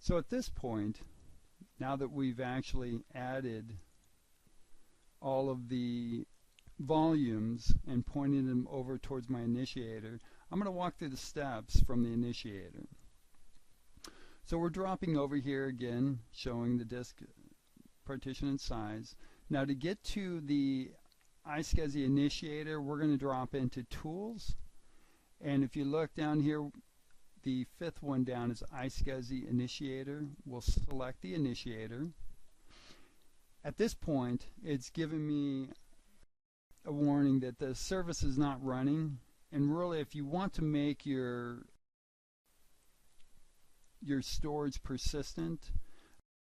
So at this point, now that we've actually added all of the volumes and pointed them over towards my initiator, I'm going to walk through the steps from the initiator. So we're dropping over here again, showing the disk partition and size. Now to get to the iSCSI initiator, we're going to drop into Tools, and if you look down here, the fifth one down is iSCSI Initiator. We'll select the initiator. At this point, it's giving me a warning that the service is not running, and really if you want to make your storage persistent,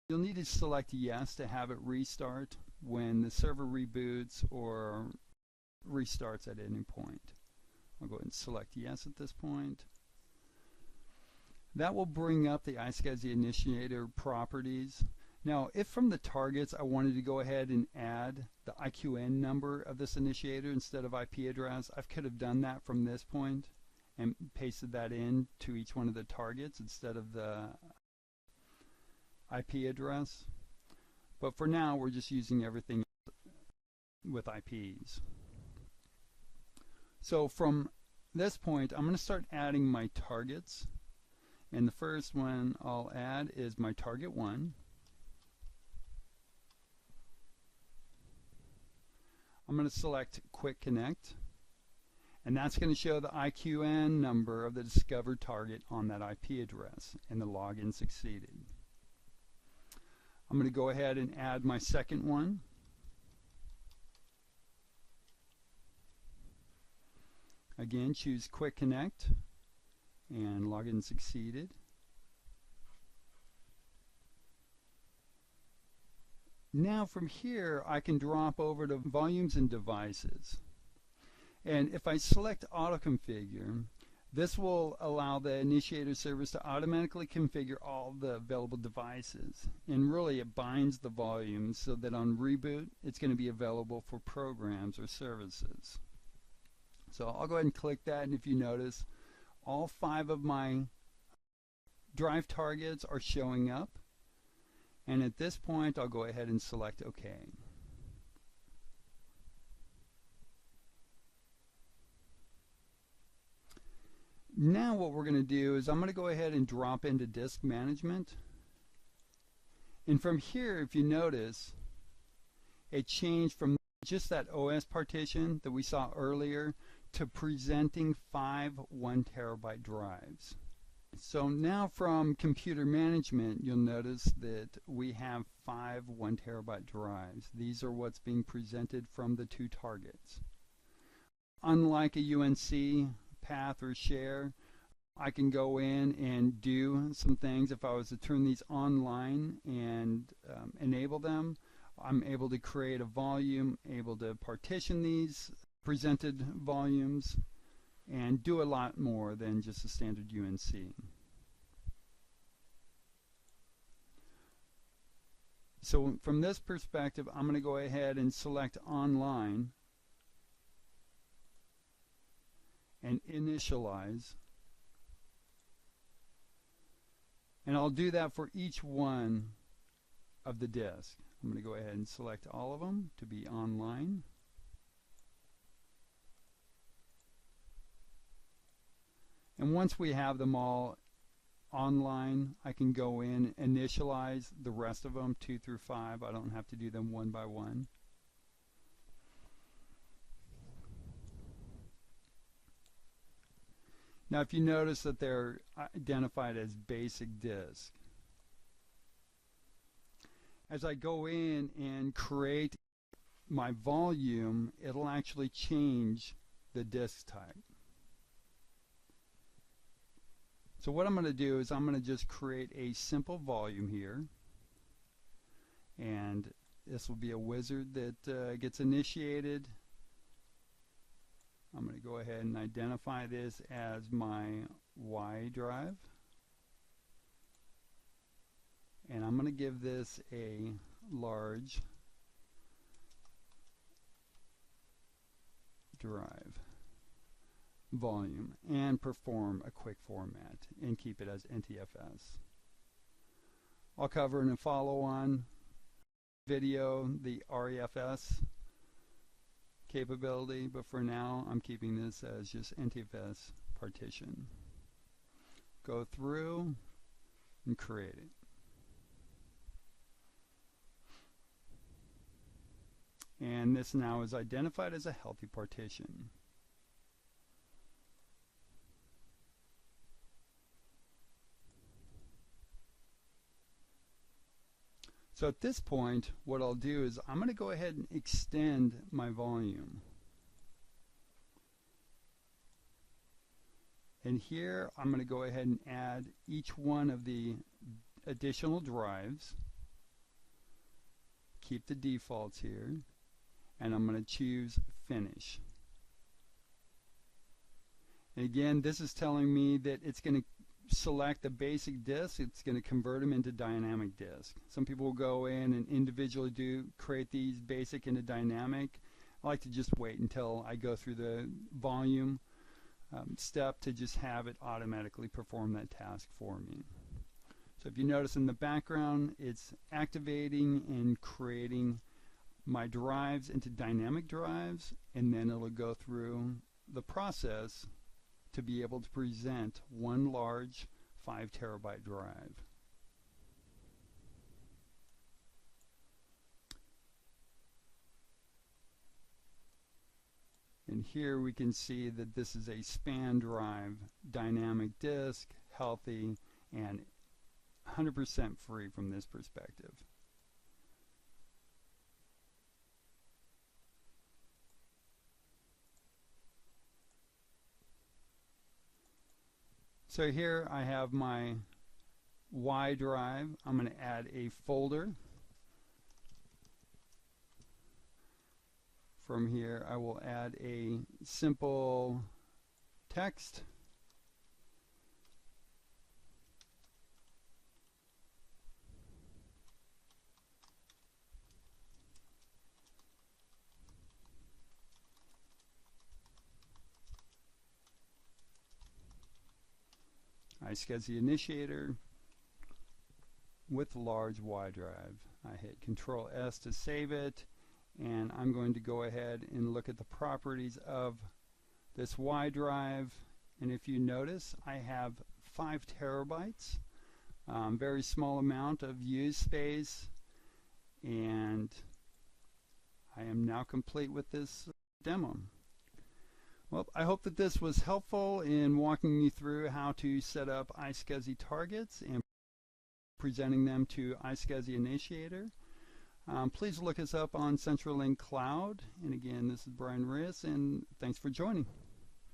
you'll need to select yes to have it restart when the server reboots or restarts at any point. I'll go ahead and select yes at this point. That will bring up the iSCSI Initiator properties. Now, if from the targets I wanted to go ahead and add the IQN number of this initiator instead of IP address, I could have done that from this point and pasted that in to each one of the targets instead of the IP address. But for now, we're just using everything with IPs. So from this point, I'm going to start adding my targets. And the first one I'll add is my target 1. I'm going to select Quick Connect, and that's going to show the IQN number of the discovered target on that IP address, and the login succeeded. I'm going to go ahead and add my second one. Again, choose Quick Connect, and login succeeded. Now from here I can drop over to volumes and devices, and if I select auto configure, this will allow the initiator service to automatically configure all the available devices, and really it binds the volumes so that on reboot it's going to be available for programs or services. So I'll go ahead and click that, and if you notice, all 5 of my drive targets are showing up. And at this point, I'll go ahead and select OK. Now what we're going to do is I'm going to go ahead and drop into disk management. And from here, if you notice, it changed from just that OS partition that we saw earlier to presenting 5 1 terabyte drives. So now from computer management, you'll notice that we have 5 1 terabyte drives. These are what's being presented from the 2 targets. Unlike a UNC path or share, I can go in and do some things. If I was to turn these online and enable them, I'm able to create a volume, able to partition these presented volumes, and do a lot more than just a standard UNC. So from this perspective, I'm going to go ahead and select online and initialize. And I'll do that for each one of the disks. I'm going to go ahead and select all of them to be online. And once we have them all online, I can go in and initialize the rest of them, 2 through 5. I don't have to do them one by one. Now if you notice that they're identified as basic disk, as I go in and create my volume, it'll actually change the disk type. So what I'm going to do is I'm going to just create a simple volume here, and this will be a wizard that gets initiated. I'm going to go ahead and identify this as my Y drive, and I'm going to give this a large drive volume and perform a quick format and keep it as NTFS. I'll cover in a follow-on video the REFS capability, but for now I'm keeping this as just NTFS partition. Go through and create it. And this now is identified as a healthy partition. So at this point, what I'll do is I'm going to go ahead and extend my volume. And here I'm going to go ahead and add each one of the additional drives. Keep the defaults here. And I'm going to choose Finish. And again, this is telling me that it's going to select the basic disk, it's going to convert them into dynamic disk. Some people will go in and individually create these basic into dynamic. I like to just wait until I go through the volume step to just have it automatically perform that task for me. So if you notice in the background, it's activating and creating my drives into dynamic drives, and then it'll go through the process to be able to present one large 5 terabyte drive. And here we can see that this is a span drive, dynamic disk, healthy, and 100% free from this perspective. So here I have my Y drive. I'm going to add a folder. From here I will add a simple text. iSCSI Initiator with large Y drive. I hit Control S to save it, and I'm going to go ahead and look at the properties of this Y drive. And if you notice, I have 5 terabytes, very small amount of used space, and I am now complete with this demo. Well, I hope that this was helpful in walking you through how to set up iSCSI targets and presenting them to iSCSI Initiator. Please look us up on CenturyLink Cloud. And again, this is Bryan Rias, and thanks for joining.